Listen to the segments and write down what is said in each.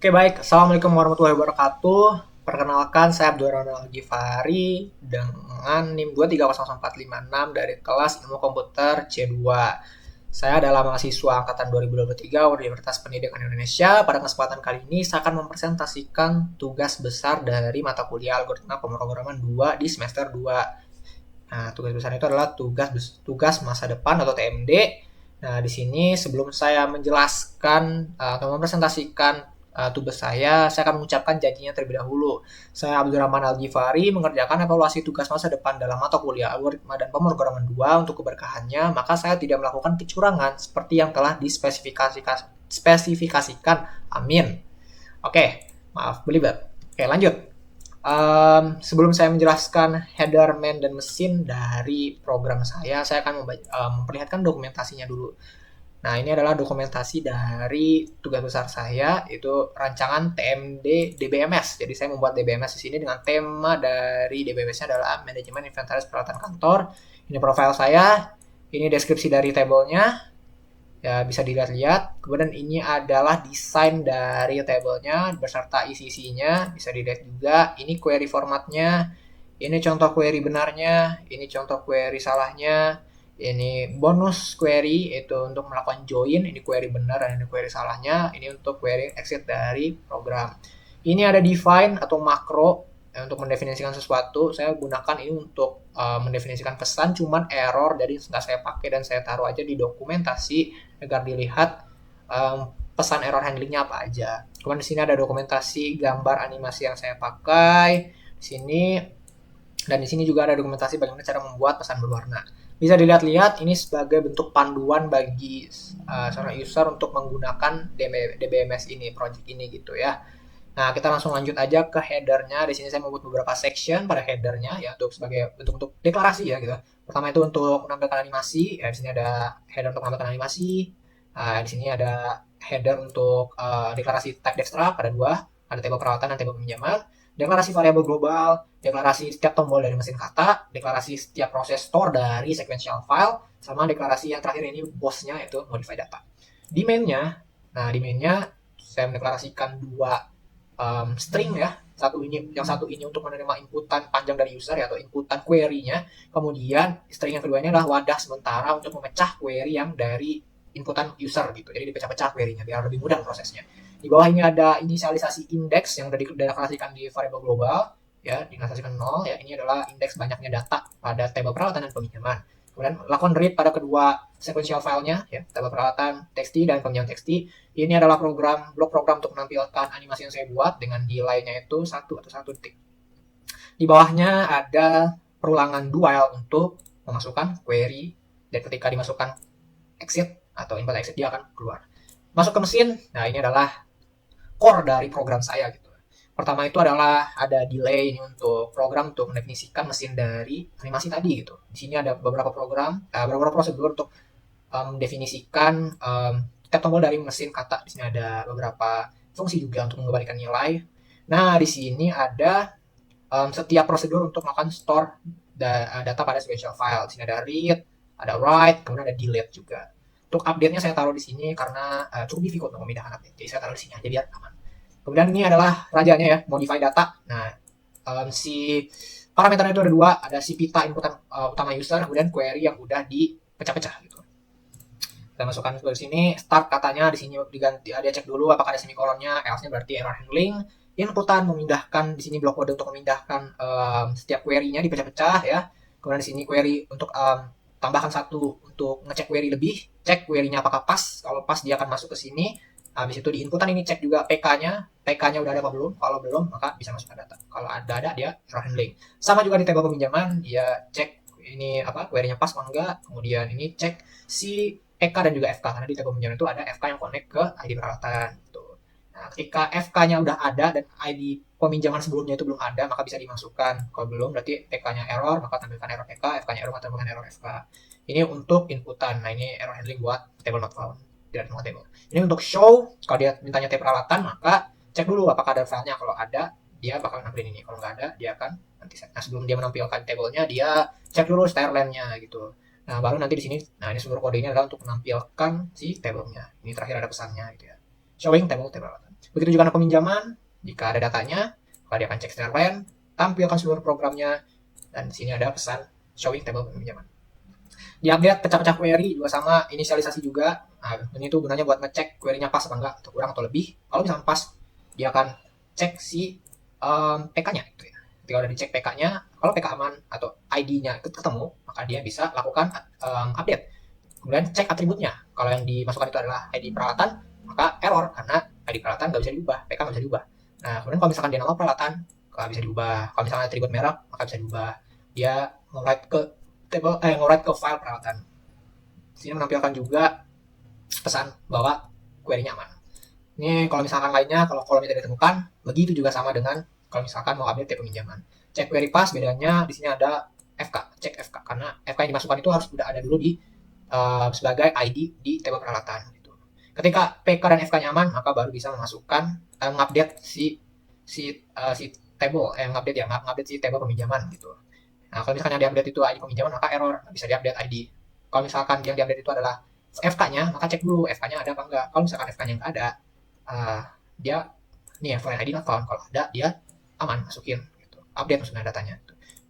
Oke baik, Assalamualaikum warahmatullahi wabarakatuh. Perkenalkan, saya Abdul Ronald Al-Ghifari dengan NIM 2300456 dari kelas Ilmu Komputer C2. Saya adalah mahasiswa angkatan 2023 Universitas Pendidikan Indonesia. Pada kesempatan kali ini saya akan mempresentasikan tugas besar dari mata kuliah Algoritma Pemrograman 2 di semester 2. Nah, tugas besar itu adalah tugas masa depan atau TMD. Nah, di sini sebelum saya menjelaskan atau mempresentasikan tugas saya akan mengucapkan janjinya terlebih dahulu. Saya Abdurrahman Al-Ghifari mengerjakan evaluasi tugas masa depan dalam mata kuliah Algoritma dan Pemrograman 2 untuk keberkahannya, maka saya tidak melakukan kecurangan seperti yang telah dispesifikasikan. Amin. Oke, maaf belibet. Oke, lanjut. Sebelum saya menjelaskan header, main, dan mesin dari program saya akan memperlihatkan dokumentasinya dulu. Nah, ini adalah dokumentasi dari tugas besar saya, itu rancangan TMD DBMS. Jadi saya membuat DBMS di sini dengan tema dari DBMS-nya adalah Manajemen Inventaris Peralatan Kantor. Ini profil saya, ini deskripsi dari tabelnya, ya bisa dilihat-lihat. Kemudian ini adalah desain dari tabelnya beserta isi-isinya, bisa dilihat juga. Ini query formatnya, ini contoh query benarnya, ini contoh query salahnya, ini bonus query itu untuk melakukan join, ini query benar dan ini query salahnya, ini untuk query exit dari program. Ini ada define atau makro untuk mendefinisikan sesuatu. Saya gunakan ini untuk mendefinisikan pesan, cuman error, jadi nggak saya pakai dan saya taruh aja di dokumentasi agar dilihat pesan error handlingnya apa aja. Kemudian di sini ada dokumentasi gambar animasi yang saya pakai di sini, dan di sini juga ada dokumentasi bagaimana cara membuat pesan berwarna. Bisa dilihat-lihat ini sebagai bentuk panduan bagi seorang user untuk menggunakan DBMS ini, project ini gitu ya. Nah, kita langsung lanjut aja ke headernya. Di sini saya membuat beberapa section pada headernya ya untuk sebagai bentuk deklarasi ya gitu. Pertama itu untuk menampilkan animasi. Ya, di sini ada header untuk menampilkan animasi. Di sini ada header untuk deklarasi type dextract, ada dua, ada table perawatan dan table peminjaman. Deklarasi variabel global, deklarasi setiap tombol dari mesin kata, deklarasi setiap proses store dari sequential file, sama deklarasi yang terakhir ini bosnya yaitu modify data. Di mainnya, nah di mainnya saya mendeklarasikan dua string ya. Yang satu ini untuk menerima inputan panjang dari user ya, atau inputan query-nya. Kemudian string yang kedua ini adalah wadah sementara untuk memecah query yang dari inputan user gitu. Jadi dipecah-pecah query-nya biar lebih mudah prosesnya. Di bawah ini ada inisialisasi indeks yang sudah dideklarasikan di variable global ya, dinasikan 0 ya. Ini adalah indeks banyaknya data pada table perawatan dan peminjaman. Kemudian lakukan read pada kedua sequential filenya ya, table perawatan txt dan peminjaman txt. Ini adalah blok program untuk menampilkan animasi yang saya buat dengan delay-nya itu 1 atau 1 detik. Di bawahnya ada perulangan do while untuk memasukkan query, dan ketika dimasukkan exit atau input exit dia akan keluar. Masuk ke mesin. Nah, ini adalah core dari program saya gitu. Pertama itu adalah ada delay ini untuk program untuk mendefinisikan mesin dari animasi tadi gitu. Di sini ada beberapa beberapa prosedur untuk mendefinisikan setiap tombol dari mesin kata. Di sini ada beberapa fungsi juga untuk mengembalikan nilai. Nah, di sini ada setiap prosedur untuk melakukan store data pada sequential file. Di sini ada read, ada write, kemudian ada delete juga. Untuk update-nya saya taruh di sini karena cukup difficult untuk memindahkan update. Jadi saya taruh di sini aja biar aman. Kemudian ini adalah rajanya ya, modify data. Nah, si parameternya itu ada dua, ada si pita inputan utama user, kemudian query yang udah dipecah-pecah gitu. Kita masukkan ke sini, start katanya di sini diganti, dia cek dulu apakah ada semikolonnya, else-nya berarti error handling. Inputan memindahkan, di sini blok kode untuk memindahkan setiap query-nya dipecah-pecah ya. Kemudian di sini query untuk tambahkan satu untuk ngecek query lebih, cek query-nya apakah pas. Kalau pas dia akan masuk ke sini. Habis itu di inputan ini cek juga PK-nya udah ada apa belum. Kalau belum maka bisa masukkan data. Kalau ada dia error handling. Sama juga di table peminjaman, dia cek ini apa query-nya pas apa enggak. Kemudian ini cek si EK dan juga FK, karena di table peminjaman itu ada FK yang connect ke ID peralatan gitu. Nah, ketika FK-nya udah ada dan ID peminjaman sebelumnya itu belum ada, maka bisa dimasukkan. Kalau belum berarti PK-nya error, maka tampilkan error PK, FK-nya error, maka tampilkan error FK. Ini untuk inputan. Nah, ini error handling buat table not found, tidak ada table. Ini untuk show, kalau dia mintanya tab peralatan, maka cek dulu apakah ada filenya. Kalau ada, dia bakal nampilin ini. Kalau nggak ada, dia akan nanti set. Nah, sebelum dia menampilkan tabelnya, dia cek dulu styleline-nya gitu. Nah, baru nanti di sini, nah ini seluruh kode ini adalah untuk menampilkan si tabelnya. Ini terakhir ada pesannya gitu ya. Showing table peralatan. Begitu juga anak peminjaman, jika ada datanya, maka dia akan cek secara line, tampilkan seluruh programnya, dan di sini ada pesan showing table peminjaman. Diupdate pecah-pecah query juga sama, inisialisasi juga. Nah, ini tuh gunanya buat ngecek query-nya pas apa enggak, atau kurang atau lebih. Kalau misalkan pas, dia akan cek si PK-nya gitu ya. Ketika udah dicek PK-nya, kalau PK aman atau ID-nya ketemu, maka dia bisa lakukan update. Kemudian cek atributnya. Kalau yang dimasukkan itu adalah ID peralatan, maka error karena ID peralatan nggak bisa diubah, PK nggak bisa diubah. Nah, kemudian kalau misalkan dia nama peralatan, nggak bisa diubah. Kalau misalkan atribut merek, maka bisa diubah. Dia nge-write ke nge-write ke file peralatan. Sini menampilkan juga pesan bahwa query-nya aman. Ini kalau misalkan lainnya, kalau kolomnya tidak ditemukan, begitu juga sama dengan kalau misalkan mau update peminjaman. Cek query pass, bedanya di sini ada FK, cek FK, karena FK yang dimasukkan itu harus sudah ada dulu di sebagai ID di table peralatan. Gitu. Ketika PK dan FK nyaman, maka baru bisa memasukkan mengupdate si table, mengupdate si table peminjaman gitu. Nah, kalau misalkan yang diupdate itu ID peminjaman, maka error, bisa diupdate ID. Kalau misalkan yang diupdate itu adalah FK-nya, maka cek dulu FK-nya ada apa enggak. Kalau misalkan FK-nya nggak ada, dia nih ya foreign ID not found. Kalau ada, dia aman masukin gitu. Update maksudnya datanya.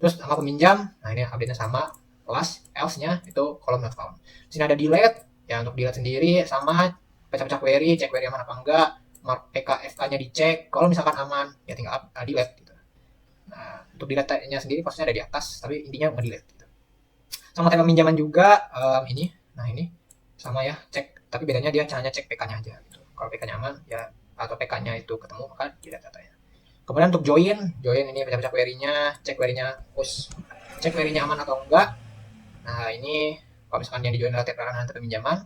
Terus sama peminjam, nah ini update-nya sama, plus else-nya itu column not found. Di sini ada delete, ya untuk delete sendiri sama pecah-pecah query, cek query aman apa enggak, mark PK FK-nya dicek, kalau misalkan aman ya tinggal delete gitu. Nah, untuk delete-nya sendiri prosesnya ada di atas, tapi intinya nge-delete gitu. Sama tema pinjaman juga ini, nah ini sama ya, cek, tapi bedanya dia hanya cek PK-nya aja gitu. Kalau PK-nya aman ya atau PK-nya itu ketemu maka delete datanya. Kemudian untuk join ini pecah-pecah query-nya, cek query-nya push, cek query-nya aman atau enggak. Nah, ini kalau misalkan yang di join adalah table peminjaman,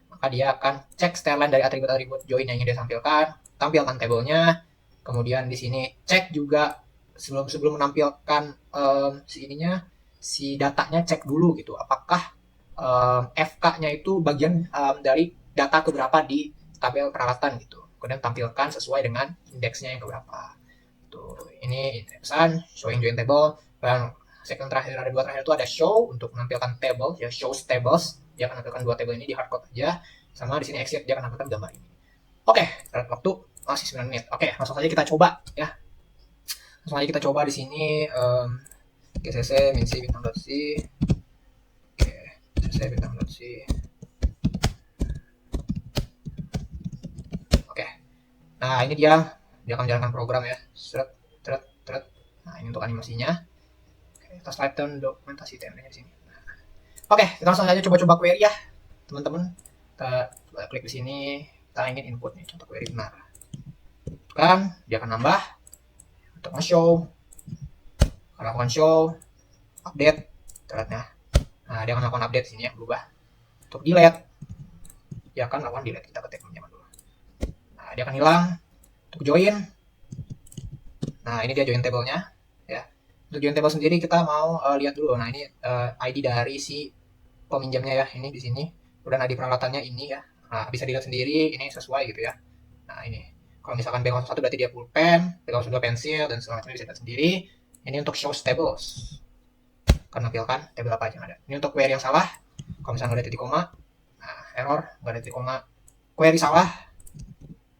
maka dia akan cek styleline dari atribut-atribut join yang ingin dia tampilkan tabelnya. Kemudian di sini cek juga sebelum menampilkan si datanya, cek dulu gitu, apakah FK-nya itu bagian dari data keberapa di tabel peralatan gitu. Kemudian tampilkan sesuai dengan indeksnya yang keberapa. Tuh, ini pesan showing join table. Dan second terakhir, ada dua terakhir itu ada show untuk menampilkan table, ya shows tables, dia akan menampilkan dua table ini di hardcode aja. Sama di sini exit, dia akan menampilkan gambar ini. Oke, waktu masih 9 menit. Oke, langsung saja kita coba ya. Langsung aja kita coba di sini gcc minc bintang.c. Oke, gcc bintang.c. Oke. Nah, ini dia akan menjalankan program ya. Nah, ini untuk animasinya. Kita slide down dokumentasi TMP-nya di sini. Oke, kita langsung aja coba-coba query ya, teman-teman. Kita klik di sini, kita ingin input nih, contoh query benar. Kan, dia akan nambah untuk nge-show, lakukan show, update, terlihatnya. Nah, dia akan lakukan update sini ya, berubah. Untuk delete, dia akan lakukan delete. Kita ketik pinjaman dulu. Nah, dia akan hilang. Untuk join, nah ini dia join table-nya. Ya. Untuk join table sendiri kita mau lihat dulu. Nah, ini ID dari si peminjamnya ya, ini di sini. Kemudian ID peralatannya ini ya. Nah, bisa dilihat sendiri, ini sesuai gitu ya. Nah, ini. Kalau misalkan B01 berarti dia pulpen, B02 pensil, dan segala macamnya bisa lihat sendiri. Ini untuk show tables. Akan menampilkan table apa aja yang ada. Ini untuk query yang salah. Kalau misalnya nggak ada titik koma, nah, error, nggak ada titik koma. Query salah,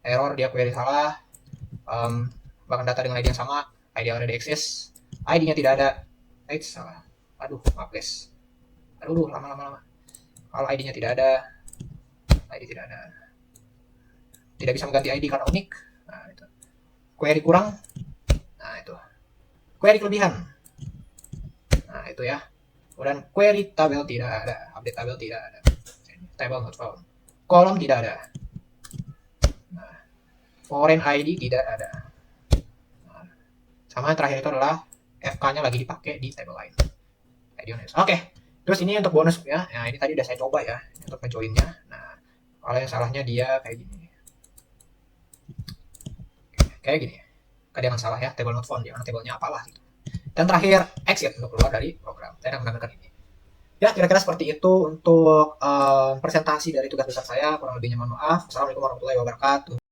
error, dia query salah. Bahkan data dengan ID yang sama, ID already exist, ID-nya tidak ada. Salah. Aduh, maaf guys. Aduh, lama. Kalau ID-nya tidak ada, ID tidak ada. Tidak bisa mengganti ID karena unik. Nah, itu. Query kurang. Nah, itu. Query kelebihan. Nah, itu ya. Kemudian query tabel tidak ada. Update tabel tidak ada. Table not found. Kolom tidak ada. Nah, foreign ID tidak ada. Nah, sama yang terakhir itu adalah FK-nya lagi dipakai di table lain. Oke. Terus ini untuk bonus ya. Nah, ini tadi udah saya coba ya untuk ngejoinnya. Nah, kalau yang salahnya dia kayak gini. Kayak gini. Kadang salah ya, table not found, karena tablenya apalah gitu. Dan terakhir, exit untuk keluar dari program. Saya akan menampilkan ini. Ya, kira-kira seperti itu untuk presentasi dari tugas besar saya. Kurang lebihnya mohon maaf. Assalamualaikum warahmatullahi wabarakatuh.